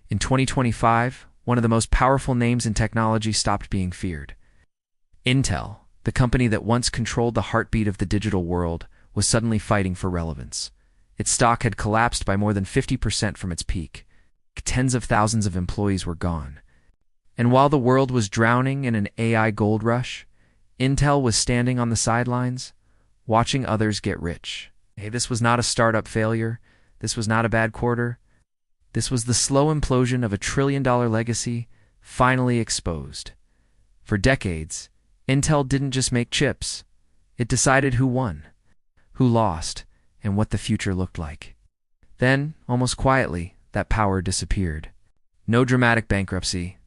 In 2025, one of the most powerful names in technology stopped being feared. Intel, the company that once controlled the heartbeat of the digital world, was suddenly fighting for relevance. Its stock had collapsed by more than 50% from its peak. Tens of thousands of employees were gone. And while the world was drowning in an AI gold rush, Intel was standing on the sidelines, watching others get rich. Hey, this was not a startup failure. This was not a bad quarter. This was the slow implosion of a trillion-dollar legacy, finally exposed. For decades, Intel didn't just make chips. It decided who won, who lost, and what the future looked like. Then, almost quietly, that power disappeared. No dramatic bankruptcy,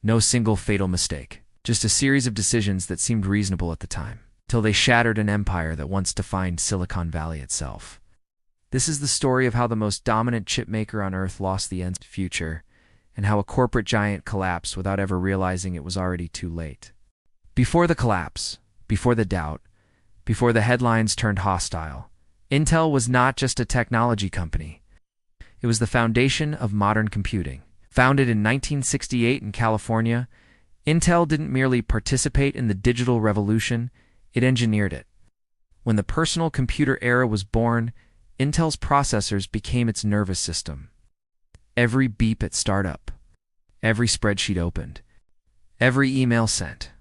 no single fatal mistake, just a series of decisions that seemed reasonable at the time, till they shattered an empire that once defined Silicon Valley itself. This is the story of how the most dominant chip maker on Earth lost the future, and how a corporate giant collapsed without ever realizing it was already too late. Before the collapse, before the doubt, before the headlines turned hostile, Intel was not just a technology company. It was the foundation of modern computing. Founded in 1968 in California, Intel didn't merely participate in the digital revolution, it engineered it. When the personal computer era was born, Intel's processors became its nervous system. Every beep at startup, every spreadsheet opened, every email sent,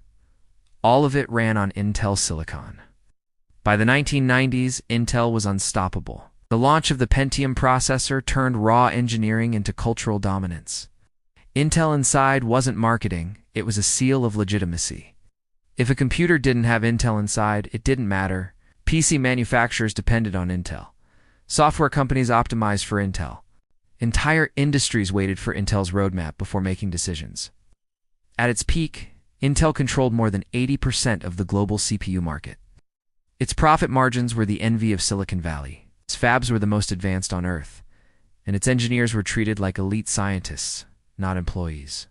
all of it ran on Intel Silicon. By the 1990s, Intel was unstoppable. The launch of the Pentium processor turned raw engineering into cultural dominance. Intel Inside wasn't marketing, it was a seal of legitimacy. If a computer didn't have Intel Inside, it didn't matter. PC manufacturers depended on Intel. Software companies optimized for Intel. Entire industries waited for Intel's roadmap before making decisions. At its peak, Intel controlled more than 80% of the global CPU market. Its profit margins were the envy of Silicon Valley. Its fabs were the most advanced on Earth, and its engineers were treated like elite scientists, not employees.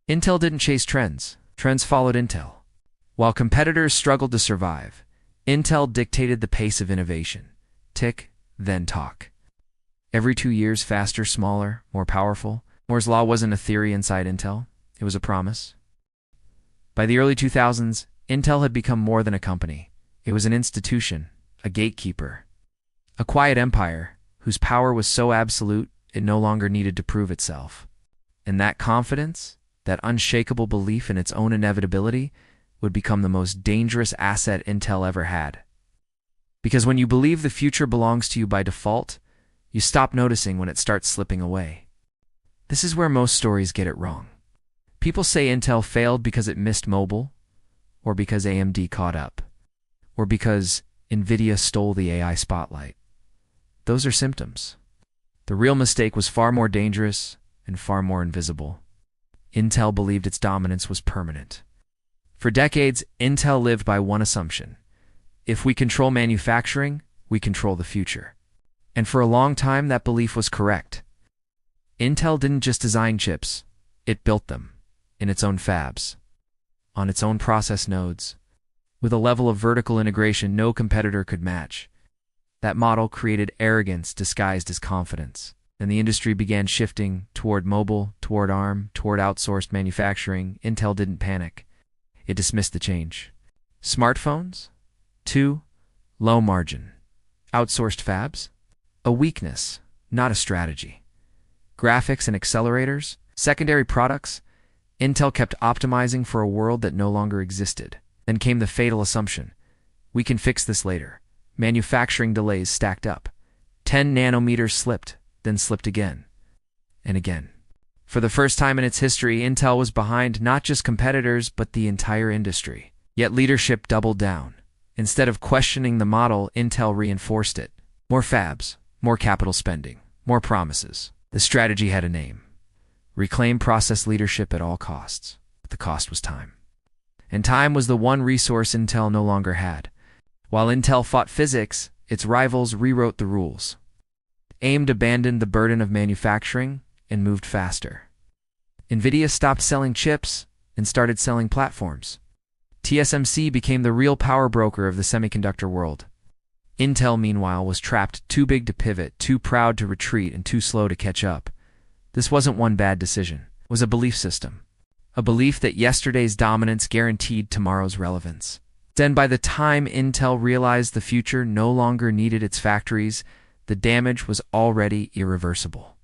Intel didn't chase trends. Trends followed Intel. While competitors struggled to survive, Intel dictated the pace of innovation. Tick, then talk. Every 2 years, faster, smaller, more powerful. Moore's Law wasn't a theory inside Intel. It was a promise. By the early 2000s, Intel had become more than a company. It was an institution, a gatekeeper. A quiet empire whose power was so absolute it no longer needed to prove itself. And that confidence, that unshakable belief in its own inevitability, would become the most dangerous asset Intel ever had. Because when you believe the future belongs to you by default, you stop noticing when it starts slipping away. This is where most stories get it wrong. People say Intel failed because it missed mobile, or because AMD caught up, or because NVIDIA stole the AI spotlight. Those are symptoms. The real mistake was far more dangerous and far more invisible. Intel believed its dominance was permanent. For decades, Intel lived by one assumption. If we control manufacturing, we control the future. And for a long time, that belief was correct. Intel didn't just design chips, it built them, in its own fabs, on its own process nodes, with a level of vertical integration no competitor could match. That model created arrogance disguised as confidence, and the industry began shifting toward mobile, toward ARM, toward outsourced manufacturing. Intel didn't panic. It dismissed the change. Smartphones? Too low margin. Outsourced fabs? A weakness, not a strategy. Graphics and accelerators? Secondary products? Intel kept optimizing for a world that no longer existed. Then came the fatal assumption. We can fix this later. Manufacturing delays stacked up. 10 nanometers slipped, then slipped again, and again. For the first time in its history, Intel was behind not just competitors, but the entire industry. Yet leadership doubled down. Instead of questioning the model, Intel reinforced it. More fabs, more capital spending, more promises. The strategy had a name. Reclaim process leadership at all costs. But the cost was time. And time was the one resource Intel no longer had. While Intel fought physics, its rivals rewrote the rules. AMD abandoned the burden of manufacturing and moved faster. NVIDIA stopped selling chips and started selling platforms. TSMC became the real power broker of the semiconductor world. Intel, meanwhile, was trapped, too big to pivot, too proud to retreat, and too slow to catch up. This wasn't one bad decision. It was a belief system. A belief that yesterday's dominance guaranteed tomorrow's relevance. Then by the time Intel realized the future no longer needed its factories, the damage was already irreversible.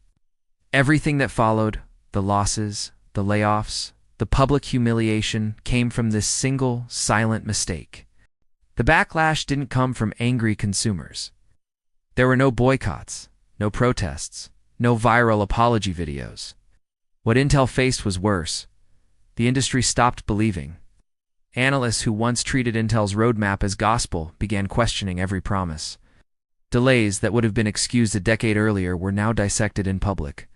Everything that followed, the losses, the layoffs, the public humiliation, came from this single, silent mistake. The backlash didn't come from angry consumers. There were no boycotts, no protests, no viral apology videos. What Intel faced was worse. The industry stopped believing. Analysts who once treated Intel's roadmap as gospel began questioning every promise. Delays that would have been excused a decade earlier were now dissected in public.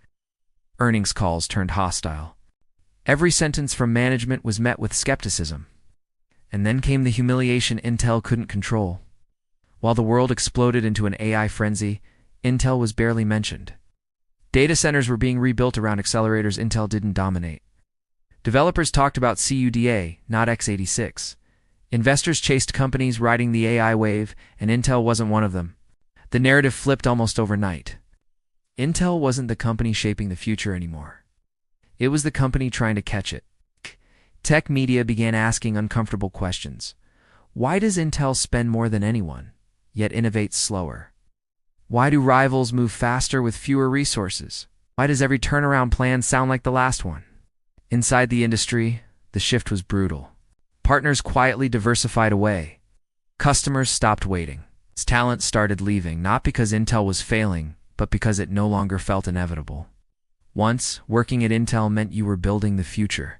Earnings calls turned hostile. Every sentence from management was met with skepticism. And then came the humiliation Intel couldn't control. While the world exploded into an AI frenzy, Intel was barely mentioned. Data centers were being rebuilt around accelerators Intel didn't dominate. Developers talked about CUDA, not x86. Investors chased companies riding the AI wave, and Intel wasn't one of them. The narrative flipped almost overnight. Intel wasn't the company shaping the future anymore. It was the company trying to catch it. Tech media began asking uncomfortable questions. Why does Intel spend more than anyone, yet innovate slower? Why do rivals move faster with fewer resources? Why does every turnaround plan sound like the last one? Inside the industry, the shift was brutal. Partners quietly diversified away. Customers stopped waiting. Talent started leaving, not because Intel was failing, but because it no longer felt inevitable. Once, working at Intel meant you were building the future.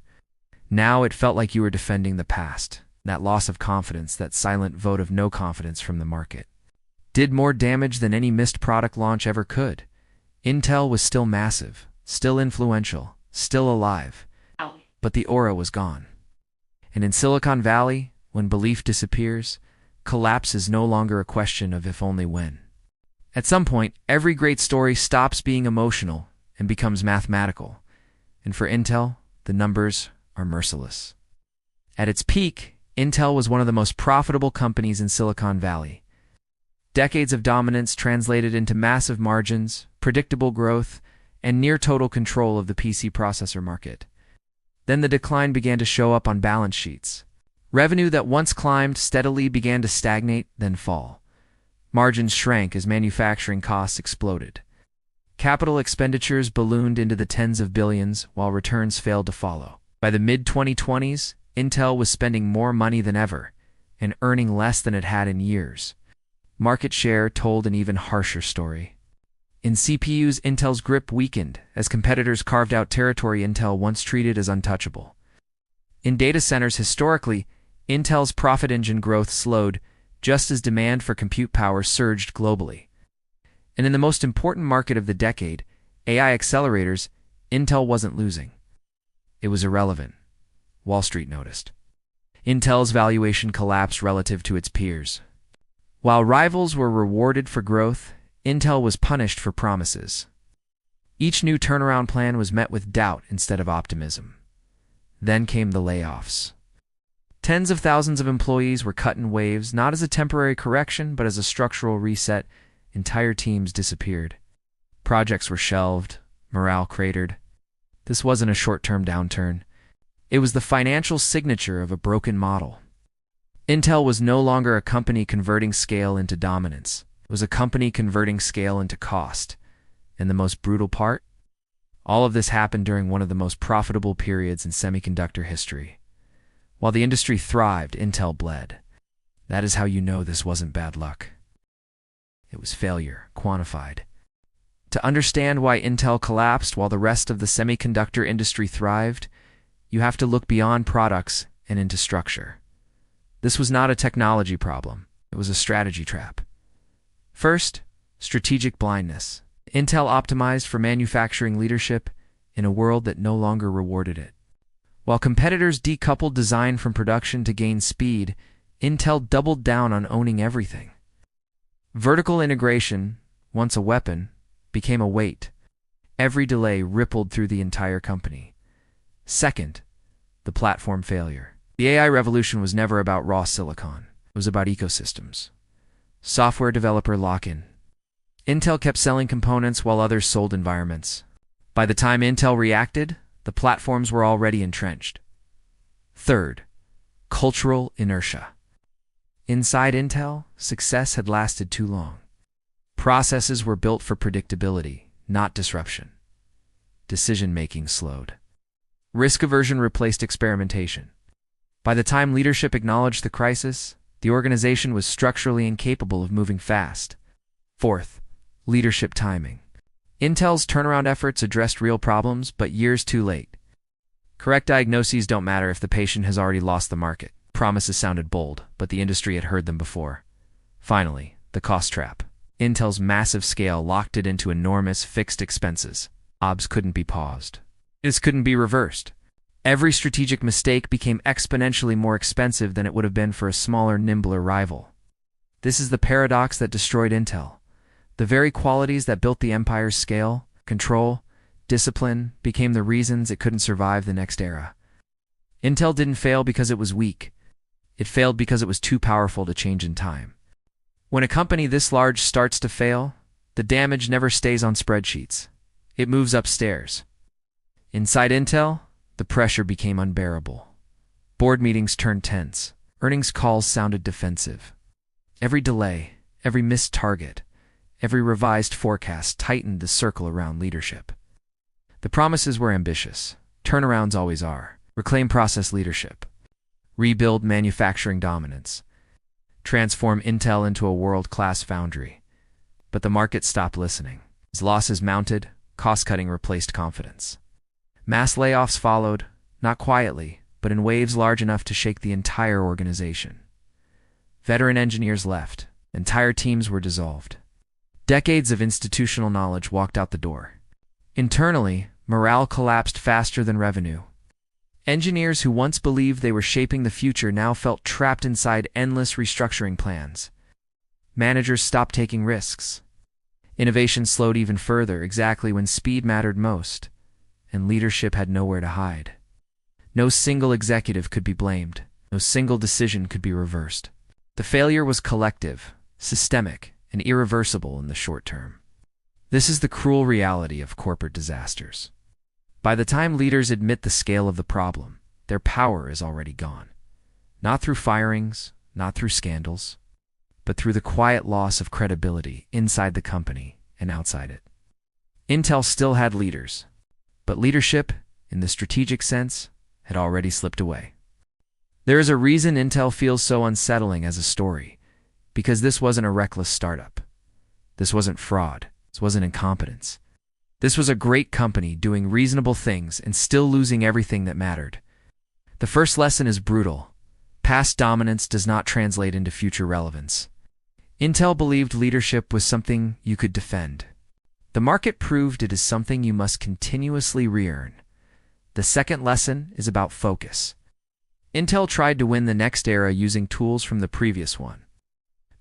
Now it felt like you were defending the past. That loss of confidence, that silent vote of no confidence from the market, did more damage than any missed product launch ever could. Intel was still massive, still influential, still alive, but the aura was gone. And in Silicon Valley, when belief disappears, collapse is no longer a question of if only when. At some point, every great story stops being emotional and becomes mathematical. And for Intel, the numbers are merciless. At its peak, Intel was one of the most profitable companies in Silicon Valley. Decades of dominance translated into massive margins, predictable growth, and near total control of the PC processor market. Then the decline began to show up on balance sheets. Revenue that once climbed steadily began to stagnate, then fall. Margins shrank as manufacturing costs exploded. Capital expenditures ballooned into the tens of billions, while returns failed to follow. By the mid-2020s, Intel was spending more money than ever, and earning less than it had in years. Market share told an even harsher story. In CPUs, Intel's grip weakened as competitors carved out territory Intel once treated as untouchable. In data centers historically, Intel's profit engine growth slowed just as demand for compute power surged globally. And in the most important market of the decade, AI accelerators, Intel wasn't losing. It was irrelevant. Wall Street noticed. Intel's valuation collapsed relative to its peers. While rivals were rewarded for growth, Intel was punished for promises. Each new turnaround plan was met with doubt instead of optimism. Then came the layoffs. Tens of thousands of employees were cut in waves, not as a temporary correction, but as a structural reset. Entire teams disappeared. Projects were shelved, morale cratered. This wasn't a short-term downturn. It was the financial signature of a broken model. Intel was no longer a company converting scale into dominance. It was a company converting scale into cost. And the most brutal part? All of this happened during one of the most profitable periods in semiconductor history. While the industry thrived, Intel bled. That is how you know this wasn't bad luck. It was failure, quantified. To understand why Intel collapsed while the rest of the semiconductor industry thrived, you have to look beyond products and into structure. This was not a technology problem. It was a strategy trap. First, strategic blindness. Intel optimized for manufacturing leadership in a world that no longer rewarded it. While competitors decoupled design from production to gain speed, Intel doubled down on owning everything. Vertical integration, once a weapon, became a weight. Every delay rippled through the entire company. Second, the platform failure. The AI revolution was never about raw silicon. It was about ecosystems. Software developer lock-in. Intel kept selling components while others sold environments. By the time Intel reacted, the platforms were already entrenched. Third, cultural inertia. Inside Intel, success had lasted too long. Processes were built for predictability, not disruption. Decision-making slowed. Risk aversion replaced experimentation. By the time leadership acknowledged the crisis, the organization was structurally incapable of moving fast. Fourth, leadership timing. Intel's turnaround efforts addressed real problems, but years too late. Correct diagnoses don't matter if the patient has already lost the market. Promises sounded bold, but the industry had heard them before. Finally, the cost trap. Intel's massive scale locked it into enormous fixed expenses. Jobs couldn't be paused. This couldn't be reversed. Every strategic mistake became exponentially more expensive than it would have been for a smaller, nimbler rival. This is the paradox that destroyed Intel. The very qualities that built the empire's scale, control, discipline, became the reasons it couldn't survive the next era. Intel didn't fail because it was weak. It failed because it was too powerful to change in time. When a company this large starts to fail, the damage never stays on spreadsheets. It moves upstairs. Inside Intel, the pressure became unbearable. Board meetings turned tense. Earnings calls sounded defensive. Every delay, every missed target, every revised forecast tightened the circle around leadership. The promises were ambitious. Turnarounds always are. Reclaim process leadership. Rebuild manufacturing dominance. Transform Intel into a world-class foundry. But the market stopped listening. As losses mounted, cost-cutting replaced confidence. Mass layoffs followed, not quietly, but in waves large enough to shake the entire organization. Veteran engineers left. Entire teams were dissolved. Decades of institutional knowledge walked out the door. Internally, morale collapsed faster than revenue. Engineers who once believed they were shaping the future now felt trapped inside endless restructuring plans. Managers stopped taking risks. Innovation slowed even further, exactly when speed mattered most, and leadership had nowhere to hide. No single executive could be blamed. No single decision could be reversed. The failure was collective, systemic, and irreversible in the short term. This is the cruel reality of corporate disasters. By the time leaders admit the scale of the problem, their power is already gone. Not through firings, not through scandals, but through the quiet loss of credibility inside the company and outside it. Intel still had leaders, but leadership, in the strategic sense, had already slipped away. There is a reason Intel feels so unsettling as a story, because this wasn't a reckless startup. This wasn't fraud. This wasn't incompetence. This was a great company doing reasonable things and still losing everything that mattered. The first lesson is brutal. Past dominance does not translate into future relevance. Intel believed leadership was something you could defend. The market proved it is something you must continuously re-earn. The second lesson is about focus. Intel tried to win the next era using tools from the previous one.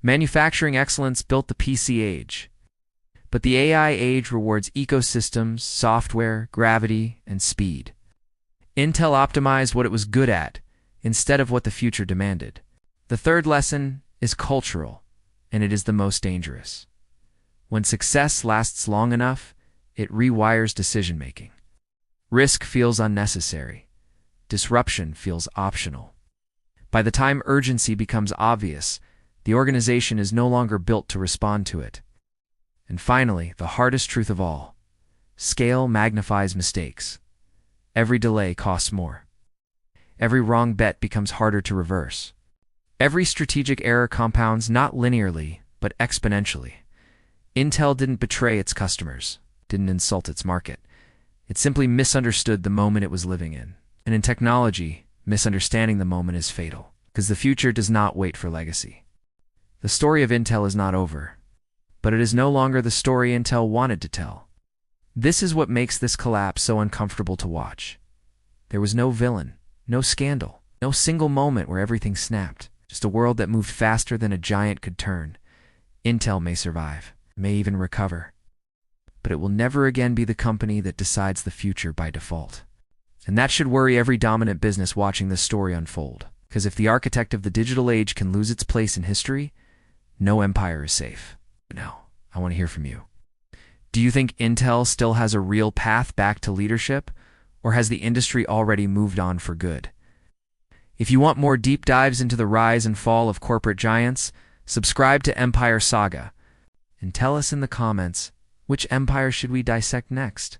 Manufacturing excellence built the PC age. But the AI age rewards ecosystems, software, gravity, and speed. Intel optimized what it was good at instead of what the future demanded. The third lesson is cultural, and it is the most dangerous. When success lasts long enough, it rewires decision-making. Risk feels unnecessary. Disruption feels optional. By the time urgency becomes obvious, the organization is no longer built to respond to it. And finally, the hardest truth of all. Scale magnifies mistakes. Every delay costs more. Every wrong bet becomes harder to reverse. Every strategic error compounds not linearly, but exponentially. Intel didn't betray its customers, didn't insult its market. It simply misunderstood the moment it was living in. And in technology, misunderstanding the moment is fatal, because the future does not wait for legacy. The story of Intel is not over. But it is no longer the story Intel wanted to tell. This is what makes this collapse so uncomfortable to watch. There was no villain, no scandal, no single moment where everything snapped. Just a world that moved faster than a giant could turn. Intel may survive, may even recover. But it will never again be the company that decides the future by default. And that should worry every dominant business watching this story unfold. Because if the architect of the digital age can lose its place in history, no empire is safe. Now, I want to hear from you. Do you think Intel still has a real path back to leadership, or has the industry already moved on for good? If you want more deep dives into the rise and fall of corporate giants, subscribe to Empire Saga, and tell us in the comments, which empire should we dissect next?